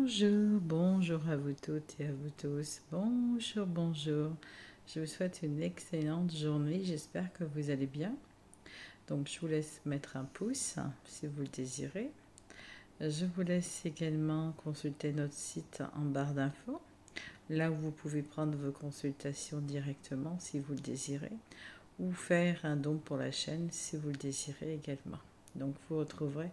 Bonjour à vous toutes et à vous tous. Bonjour. Je vous souhaite une excellente journée. J'espère que vous allez bien. Donc, je vous laisse mettre un pouce si vous le désirez. Je vous laisse également consulter notre site en barre d'infos, là où vous pouvez prendre vos consultations directement si vous le désirez, ou faire un don pour la chaîne si vous le désirez également. Donc, vous retrouverez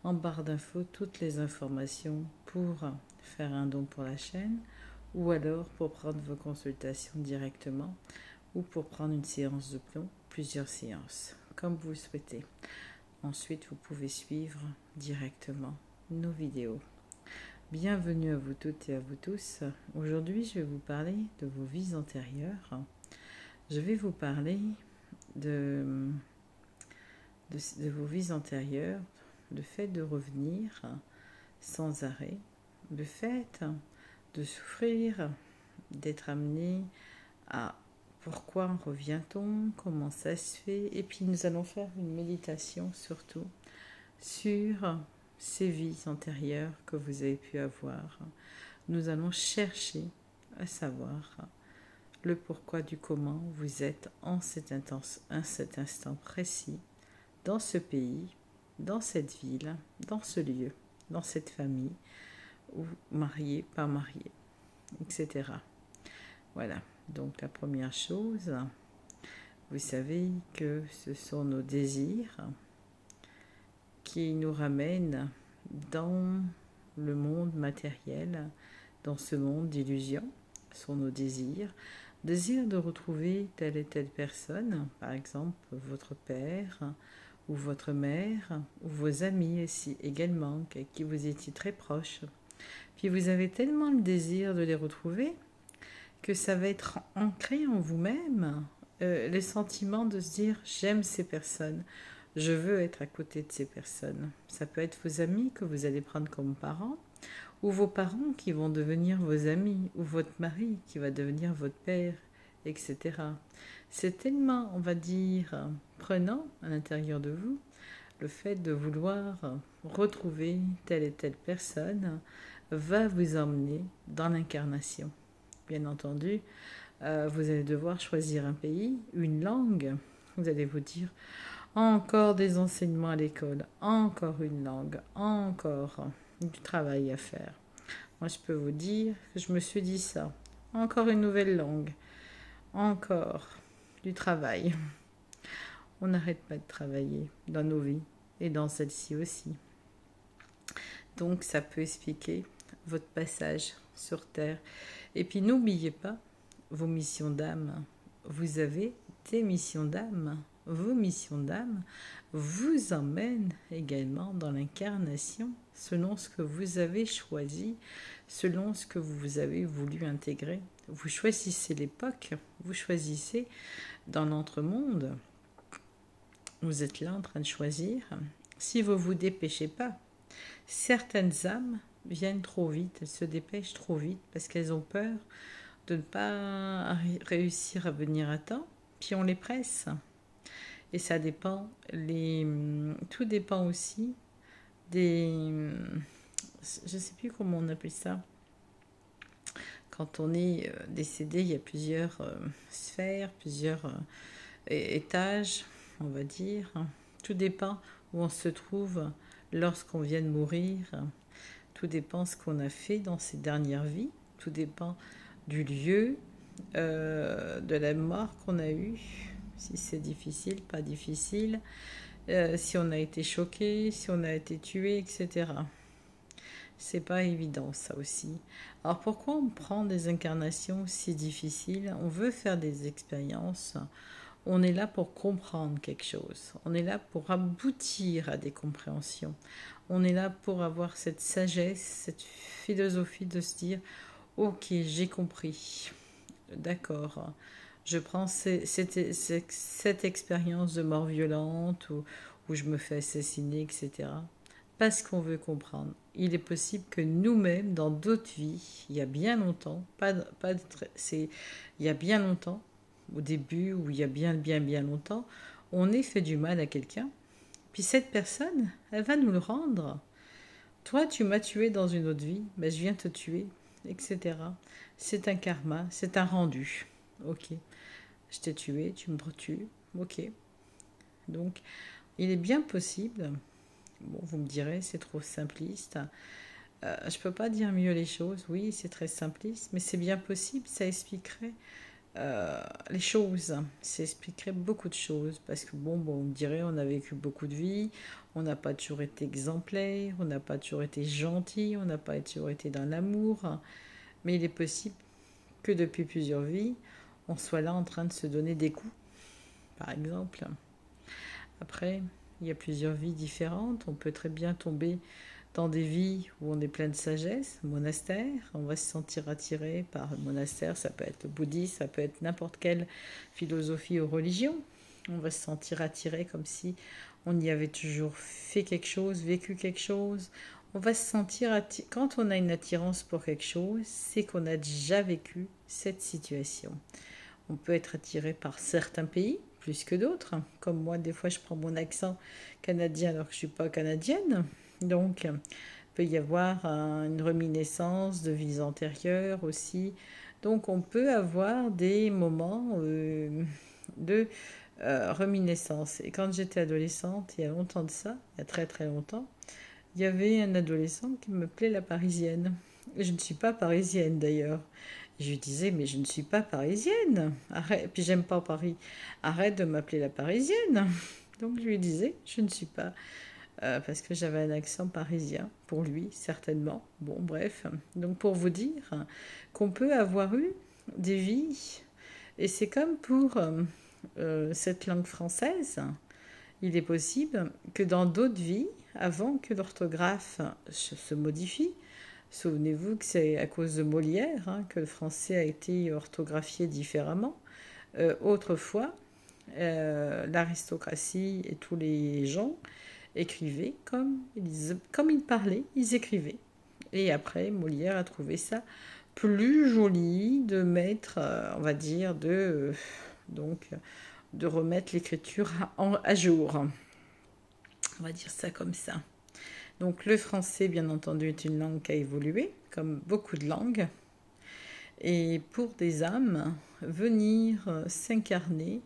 en barre d'infos toutes les informations pour faire un don pour la chaîne ou alors pour prendre vos consultations directement ou pour prendre une séance de plomb, plusieurs séances, comme vous le souhaitez. Ensuite, vous pouvez suivre directement nos vidéos. Bienvenue à vous toutes et à vous tous. Aujourd'hui, je vais vous parler de vos vies antérieures. Je vais vous parler de vos vies antérieures, le fait de revenir sans arrêt, le fait de souffrir, d'être amené à pourquoi revient-on, comment ça se fait, et puis nous allons faire une méditation surtout sur ces vies antérieures que vous avez pu avoir. Nous allons chercher à savoir le pourquoi du comment vous êtes en cet instant précis, dans ce pays, dans cette ville, dans ce lieu, dans cette famille, ou marié, pas marié, etc. Voilà, donc la première chose, vous savez que ce sont nos désirs qui nous ramènent dans le monde matériel, dans ce monde d'illusions. Ce sont nos désirs. Désir de retrouver telle et telle personne, par exemple votre père ou votre mère ou vos amis aussi, également, avec qui vous étiez très proches. Puis vous avez tellement le désir de les retrouver que ça va être ancré en vous-même, les sentiments de se dire j'aime ces personnes, je veux être à côté de ces personnes. Ça peut être vos amis que vous allez prendre comme parents, ou vos parents qui vont devenir vos amis, ou votre mari qui va devenir votre père, etc. C'est tellement, on va dire, prenant à l'intérieur de vous, le fait de vouloir retrouver telle et telle personne va vous emmener dans l'incarnation. Bien entendu, vous allez devoir choisir un pays, une langue. Vous allez vous dire, encore des enseignements à l'école, encore une langue, encore du travail à faire. Moi, je peux vous dire que je me suis dit ça. Encore une nouvelle langue, encore du travail. On n'arrête pas de travailler dans nos vies et dans celle-ci aussi. Donc, ça peut expliquer votre passage sur Terre. Et puis, n'oubliez pas vos missions d'âme. Vous avez des missions d'âme. Vos missions d'âme vous emmènent également dans l'incarnation selon ce que vous avez choisi, selon ce que vous avez voulu intégrer. Vous choisissez l'époque, vous choisissez dans l'entremonde. Vous êtes là en train de choisir. Si vous ne vous dépêchez pas, certaines âmes viennent trop vite, elles se dépêchent trop vite parce qu'elles ont peur de ne pas réussir à venir à temps, puis on les presse. Et ça dépend, tout dépend aussi des... Je ne sais plus comment on appelle ça. Quand on est décédé, il y a plusieurs sphères, plusieurs étages, on va dire. Tout dépend où on se trouve lorsqu'on vient de mourir. Tout dépend ce qu'on a fait dans ces dernières vies. Tout dépend du lieu, de la mort qu'on a eue. Si c'est difficile, pas difficile. Si on a été choqué, si on a été tué, etc. C'est pas évident, ça aussi. Alors pourquoi on prend des incarnations si difficiles? On veut faire des expériences. On est là pour comprendre quelque chose. On est là pour aboutir à des compréhensions. On est là pour avoir cette sagesse, cette philosophie de se dire « Ok, j'ai compris. D'accord. Je prends cette expérience de mort violente où je me fais assassiner, etc. » Parce qu'on veut comprendre. Il est possible que nous-mêmes, dans d'autres vies, il y a bien longtemps, il y a bien longtemps, au début, ou il y a bien longtemps, on ait fait du mal à quelqu'un, puis cette personne, elle va nous le rendre Toi, tu m'as tué dans une autre vie, mais je viens te tuer, etc. C'est un karma, c'est un rendu. Ok. Je t'ai tué, tu me retues. Ok. Donc, il est bien possible, bon, vous me direz, c'est trop simpliste. Je peux pas dire mieux les choses. Oui, c'est très simpliste, mais c'est bien possible. Ça expliquerait les choses. Ça expliquerait beaucoup de choses. Parce que bon, on me dirait, on a vécu beaucoup de vies. On n'a pas toujours été exemplaire. On n'a pas toujours été gentil. On n'a pas toujours été dans l'amour. Mais il est possible que depuis plusieurs vies, on soit là en train de se donner des coups, par exemple. Après, il y a plusieurs vies différentes. On peut très bien tomber dans des vies où on est plein de sagesse, monastère, on va se sentir attiré par le monastère, ça peut être le bouddhisme, ça peut être n'importe quelle philosophie ou religion. On va se sentir attiré comme si on y avait toujours fait quelque chose, vécu quelque chose. On va se sentir attiré. Quand on a une attirance pour quelque chose, c'est qu'on a déjà vécu cette situation. On peut être attiré par certains pays plus que d'autres. Comme moi, des fois, je prends mon accent canadien alors que je ne suis pas canadienne. Donc, il peut y avoir une reminiscence de vies antérieures aussi. Donc, on peut avoir des moments de reminiscence. Et quand j'étais adolescente, il y a longtemps de ça, il y a très très longtemps, il y avait un adolescent qui me plaît la parisienne. Je ne suis pas parisienne d'ailleurs. Je lui disais, mais je ne suis pas parisienne. Arrête. Puis j'aime pas Paris. Arrête de m'appeler la parisienne. Donc je lui disais, je ne suis pas. Parce que j'avais un accent parisien, pour lui, certainement. Bon, bref. Donc pour vous dire qu'on peut avoir eu des vies. Et c'est comme pour cette langue française. Il est possible que dans d'autres vies, avant que l'orthographe se modifie, souvenez-vous que c'est à cause de Molière que le français a été orthographié différemment. Autrefois, l'aristocratie et tous les gens écrivaient comme ils parlaient, ils écrivaient. Et après, Molière a trouvé ça plus joli de mettre, on va dire, donc, de remettre l'écriture à jour. On va dire ça comme ça. Donc le français, bien entendu, est une langue qui a évolué, comme beaucoup de langues. Et pour des âmes, venir s'incarner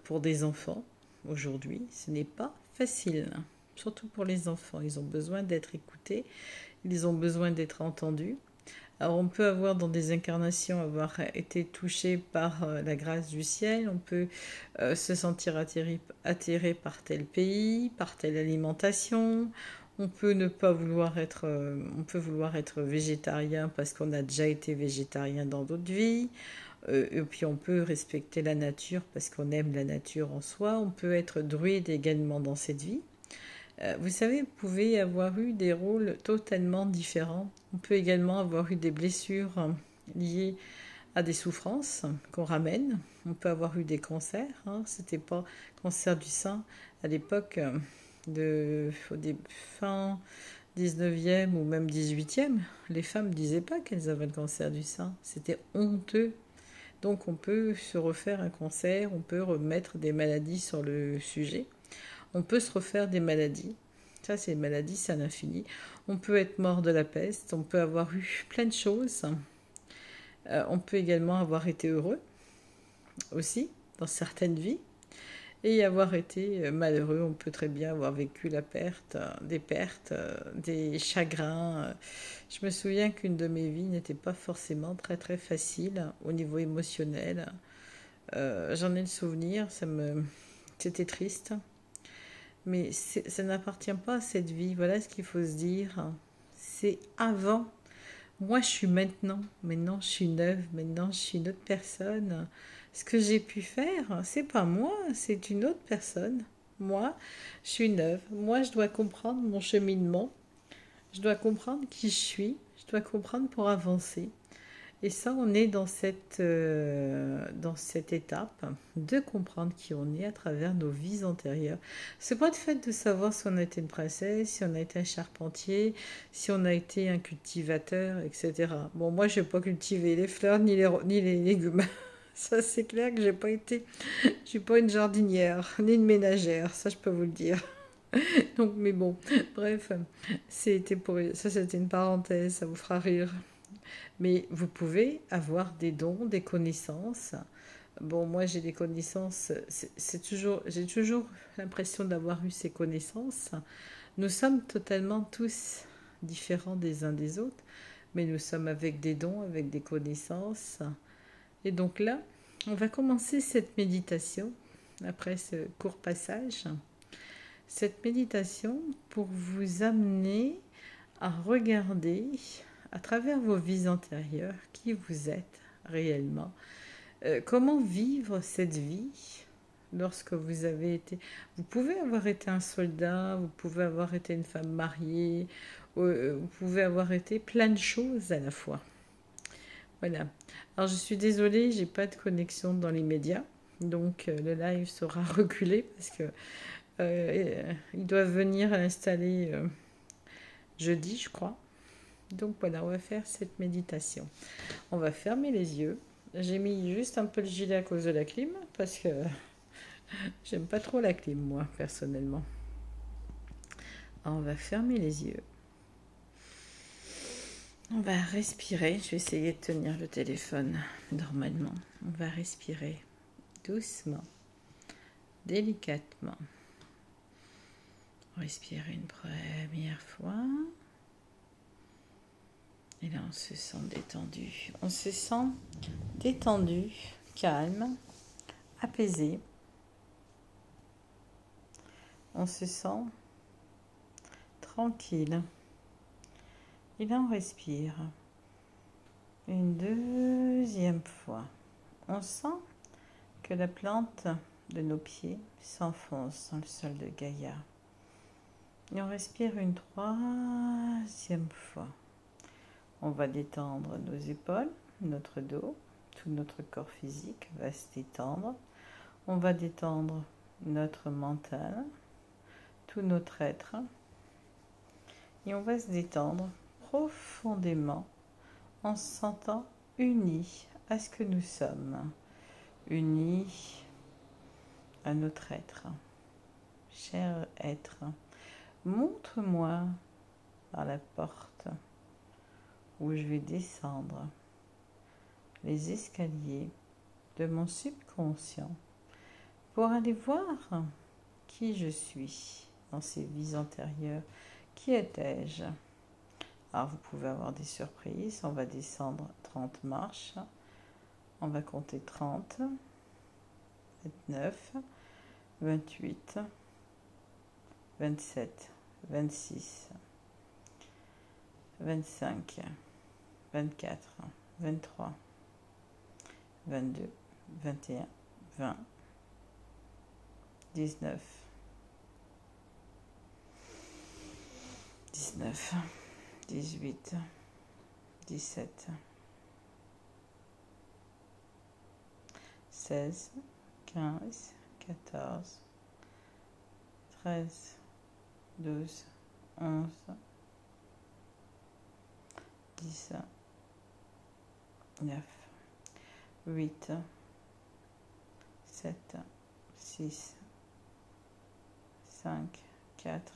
pour des enfants, aujourd'hui, ce n'est pas facile. Surtout pour les enfants, ils ont besoin d'être écoutés, ils ont besoin d'être entendus. Alors on peut avoir dans des incarnations avoir été touché par la grâce du ciel, on peut se sentir attiré par tel pays, par telle alimentation, on peut ne pas vouloir être, on peut vouloir être végétarien parce qu'on a déjà été végétarien dans d'autres vies. Et puis on peut respecter la nature parce qu'on aime la nature en soi. On peut être druide également dans cette vie. Vous savez, vous pouvez avoir eu des rôles totalement différents. On peut également avoir eu des blessures liées à des souffrances qu'on ramène. On peut avoir eu des cancers. C'était pas cancer du sein à l'époque des fin 19e ou même 18e. Les femmes ne disaient pas qu'elles avaient le cancer du sein. C'était honteux. Donc on peut se refaire un cancer, on peut remettre des maladies sur le sujet. On peut se refaire des maladies. Ça, c'est des maladies, c'est à l'infini. On peut être mort de la peste. On peut avoir eu plein de choses. On peut également avoir été heureux aussi dans certaines vies. Et avoir été malheureux. On peut très bien avoir vécu la perte, des chagrins. Je me souviens qu'une de mes vies n'était pas forcément très très facile au niveau émotionnel. J'en ai le souvenir. C'était triste. Mais ça n'appartient pas à cette vie. Voilà ce qu'il faut se dire. C'est avant. Moi, je suis maintenant. Maintenant, je suis neuve. Maintenant, je suis une autre personne. Ce que j'ai pu faire, c'est pas moi, c'est une autre personne. Moi, je suis neuve. Moi, je dois comprendre mon cheminement. Je dois comprendre qui je suis. Je dois comprendre pour avancer. Et ça, on est dans cette étape de comprendre qui on est à travers nos vies antérieures. C'est pas le fait de savoir si on a été une princesse, si on a été un charpentier, si on a été un cultivateur, etc. Bon, moi, je n'ai pas cultivé les fleurs ni les légumes. Ça, c'est clair que je suis pas une jardinière, ni une ménagère. Ça, je peux vous le dire. Donc, mais bon, bref, c'était une parenthèse, ça vous fera rire. Mais vous pouvez avoir des dons, des connaissances. Bon, moi j'ai des connaissances, j'ai toujours l'impression d'avoir eu ces connaissances. Nous sommes totalement tous différents des uns des autres, mais nous sommes avec des dons, avec des connaissances. Et donc là, on va commencer cette méditation après ce court passage. Cette méditation pour vous amener à regarder à travers vos vies antérieures qui vous êtes réellement. Comment vivre cette vie lorsque vous avez été... Vous pouvez avoir été un soldat, vous pouvez avoir été une femme mariée, vous pouvez avoir été plein de choses à la fois. Voilà. Alors je suis désolée, j'ai pas de connexion dans les médias, donc le live sera reculé parce que ils doivent venir installer jeudi, je crois. Donc voilà, on va faire cette méditation. On va fermer les yeux. J'ai mis juste un peu le gilet à cause de la clim parce que j'aime pas trop la clim, moi, personnellement. Alors, on va fermer les yeux. On va respirer. Je vais essayer de tenir le téléphone normalement. On va respirer doucement, délicatement. Respirer une première fois. Et là, on se sent détendu. On se sent détendu, calme, apaisé. On se sent tranquille. Et là, on respire. Une deuxième fois. On sent que la plante de nos pieds s'enfonce dans le sol de Gaïa. Et on respire une troisième fois. On va détendre nos épaules, notre dos, tout notre corps physique va se détendre. On va détendre notre mental, tout notre être. Et on va se détendre profondément en se sentant unis à ce que nous sommes, unis à notre être. Cher être, montre-moi par la porte où je vais descendre les escaliers de mon subconscient pour aller voir qui je suis dans ces vies antérieures. Qui étais-je? Alors vous pouvez avoir des surprises. On va descendre 30 marches. On va compter 30, 29, 28, 27, 26, 25, 24, 23, 22, 21, 20, 19, 19, 18, 17, 16, 15, 14, 13, 12, 11, 10, 9, 8, 7, 6, 5, 4,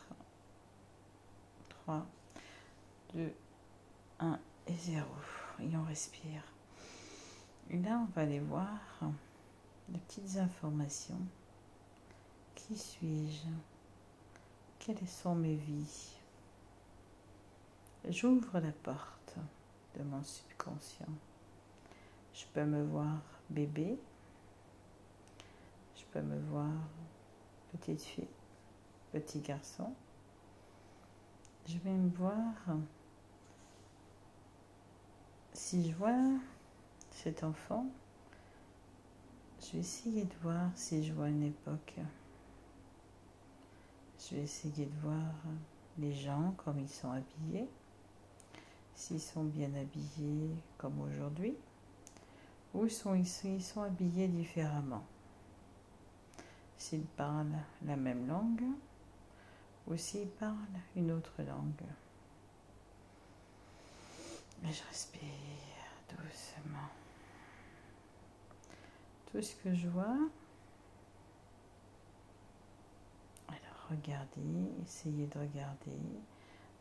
3, 2, 1 et 0. Et on respire. Et là, on va aller voir des petites informations. Qui suis-je? Quelles sont mes vies? J'ouvre la porte de mon subconscient. Je peux me voir bébé. Je peux me voir petite fille, petit garçon. Je vais me voir, si je vois cet enfant, je vais essayer de voir si je vois une époque. Je vais essayer de voir les gens comme ils sont habillés, s'ils sont bien habillés comme aujourd'hui, ou ils sont habillés différemment. S'ils parlent la même langue, ou s'ils parlent une autre langue. Et je respire doucement. Tout ce que je vois. Alors, regardez, essayez de regarder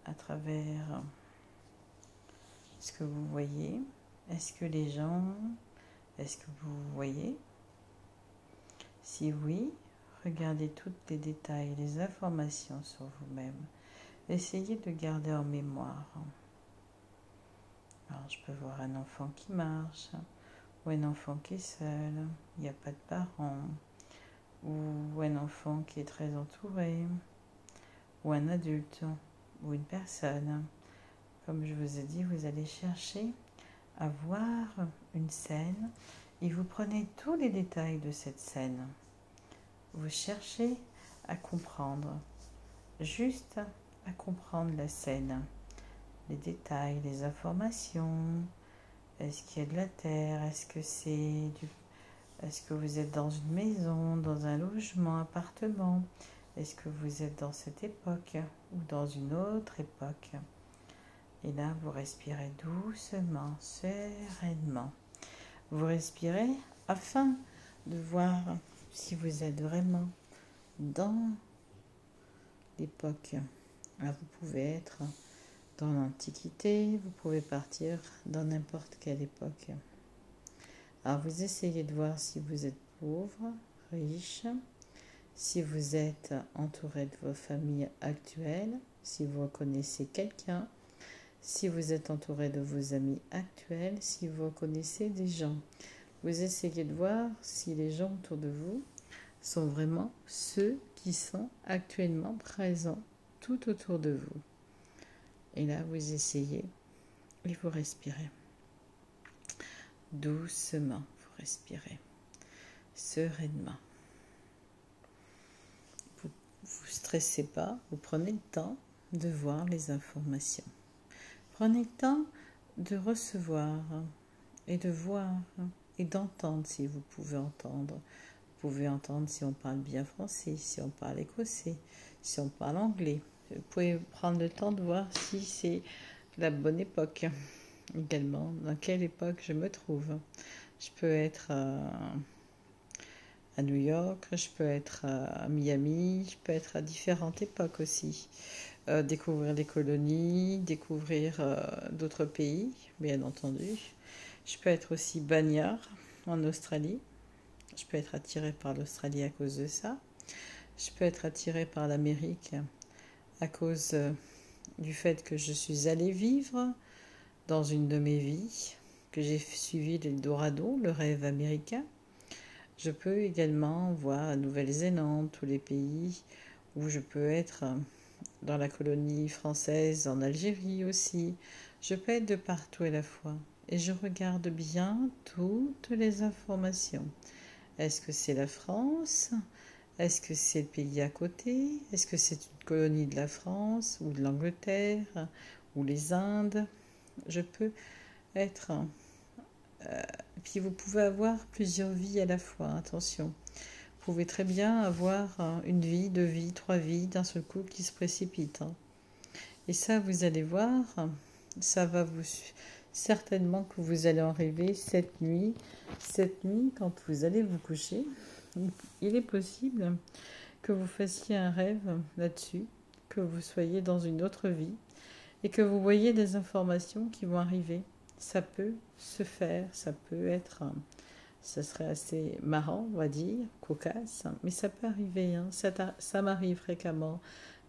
à travers ce que vous voyez. Est-ce que les gens, est-ce que vous voyez? Si oui, regardez tous les détails, les informations sur vous-même. Essayez de garder en mémoire. Alors, je peux voir un enfant qui marche, ou un enfant qui est seul, il n'y a pas de parents, ou un enfant qui est très entouré, ou un adulte, ou une personne. Comme je vous ai dit, vous allez chercher à voir une scène et vous prenez tous les détails de cette scène. Vous cherchez à comprendre, juste à comprendre la scène, les détails, les informations. Est-ce qu'il y a de la terre? Est-ce que vous êtes dans une maison, dans un logement, appartement? Est-ce que vous êtes dans cette époque ou dans une autre époque? Et là, vous respirez doucement, sereinement. Vous respirez afin de voir si vous êtes vraiment dans l'époque. Là, vous pouvez être dans l'Antiquité, vous pouvez partir dans n'importe quelle époque. Alors, vous essayez de voir si vous êtes pauvre, riche, si vous êtes entouré de vos familles actuelles, si vous reconnaissez quelqu'un, si vous êtes entouré de vos amis actuels, si vous reconnaissez des gens. Vous essayez de voir si les gens autour de vous sont vraiment ceux qui sont actuellement présents tout autour de vous. Et là, vous essayez et vous respirez. Doucement, vous respirez. Sereinement. Vous ne stressez pas, vous prenez le temps de voir les informations. Prenez le temps de recevoir et de voir et d'entendre si vous pouvez entendre. Vous pouvez entendre si on parle bien français, si on parle écossais, si on parle anglais. Vous pouvez prendre le temps de voir si c'est la bonne époque. Également, dans quelle époque je me trouve. Je peux être à New York, je peux être à Miami, je peux être à différentes époques aussi. Découvrir les colonies, découvrir d'autres pays, bien entendu. Je peux être aussi bagnard en Australie. Je peux être attirée par l'Australie à cause de ça. Je peux être attirée par l'Amérique à cause du fait que je suis allée vivre dans une de mes vies, que j'ai suivi l'Eldorado, le rêve américain. Je peux également voir la Nouvelle-Zélande, tous les pays où je peux être dans la colonie française, en Algérie aussi. Je peux être de partout à la fois. Et je regarde bien toutes les informations. Est-ce que c'est la France? Est-ce que c'est le pays à côté? Est-ce que c'est une colonie de la France ou de l'Angleterre ou les Indes? Je peux être... puis vous pouvez avoir plusieurs vies à la fois, attention. Vous pouvez très bien avoir une vie, deux vies, trois vies d'un seul coup qui se précipitent. Et ça, vous allez voir, ça va vous... Certainement que vous allez en rêver cette nuit. Cette nuit, quand vous allez vous coucher, il est possible que vous fassiez un rêve là-dessus, que vous soyez dans une autre vie et que vous voyez des informations qui vont arriver. Ça peut se faire, ça peut être... Ça serait assez marrant, on va dire, cocasse, mais ça peut arriver. Hein. Ça m'arrive fréquemment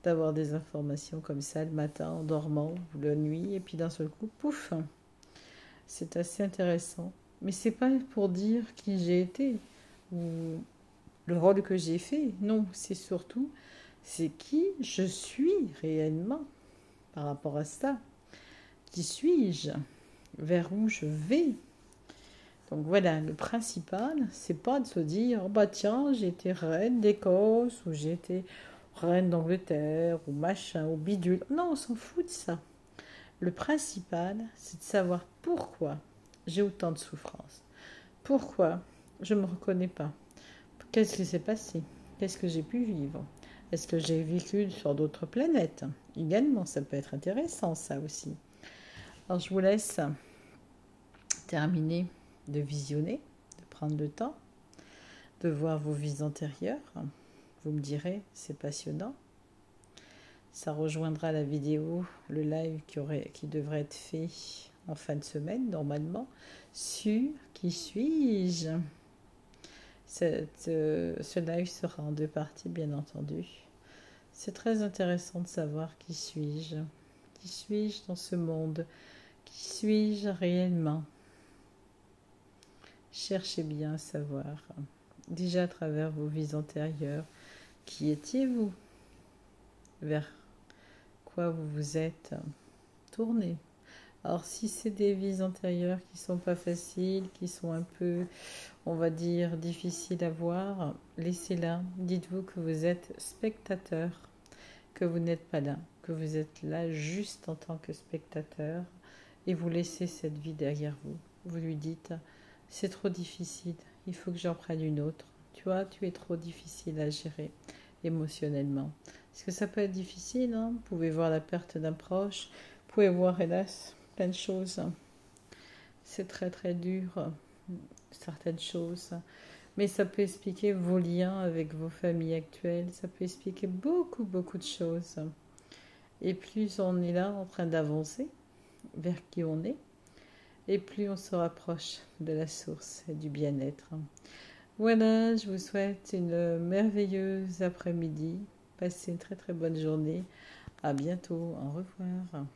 d'avoir des informations comme ça le matin en dormant ou la nuit, et puis d'un seul coup, pouf. C'est assez intéressant. Mais c'est pas pour dire qui j'ai été ou le rôle que j'ai fait. Non, c'est surtout c'est qui je suis réellement par rapport à ça. Qui suis-je? Vers où je vais? Donc voilà, le principal, c'est pas de se dire oh bah tiens, j'ai été reine d'Écosse ou j'ai été reine d'Angleterre ou machin ou bidule. Non, on s'en fout de ça. Le principal, c'est de savoir pourquoi j'ai autant de souffrance. Pourquoi je ne me reconnais pas? Qu'est-ce qui s'est passé? Qu'est-ce que j'ai pu vivre? Est-ce que j'ai vécu sur d'autres planètes? Également, ça peut être intéressant, ça aussi. Alors, je vous laisse terminer de visionner, de prendre le temps, de voir vos vies antérieures. Vous me direz, c'est passionnant. Ça rejoindra la vidéo, le live qui devrait être fait en fin de semaine, normalement, sur Qui suis-je. Ce live sera en 2 parties, bien entendu. C'est très intéressant de savoir qui suis-je. Qui suis-je dans ce monde? Qui suis-je réellement? Cherchez bien à savoir, déjà à travers vos vies antérieures, qui étiez-vous? Vers quoi vous vous êtes tourné? Alors si c'est des vies antérieures qui sont pas faciles, qui sont un peu, on va dire, difficiles à voir, laissez-la. Dites-vous que vous êtes spectateur, que vous n'êtes pas là, que vous êtes là juste en tant que spectateur et vous laissez cette vie derrière vous. Vous lui dites, c'est trop difficile, il faut que j'en prenne une autre. Tu vois, tu es trop difficile à gérer émotionnellement. Parce que ça peut être difficile, hein. Vous pouvez voir la perte d'un proche, vous pouvez voir, hélas, plein de choses. C'est très très dur, certaines choses. Mais ça peut expliquer vos liens avec vos familles actuelles, ça peut expliquer beaucoup beaucoup de choses. Et plus on est là en train d'avancer vers qui on est, et plus on se rapproche de la source et du bien-être. Voilà, je vous souhaite une merveilleuse après-midi. Passez une très très bonne journée. À bientôt. Au revoir.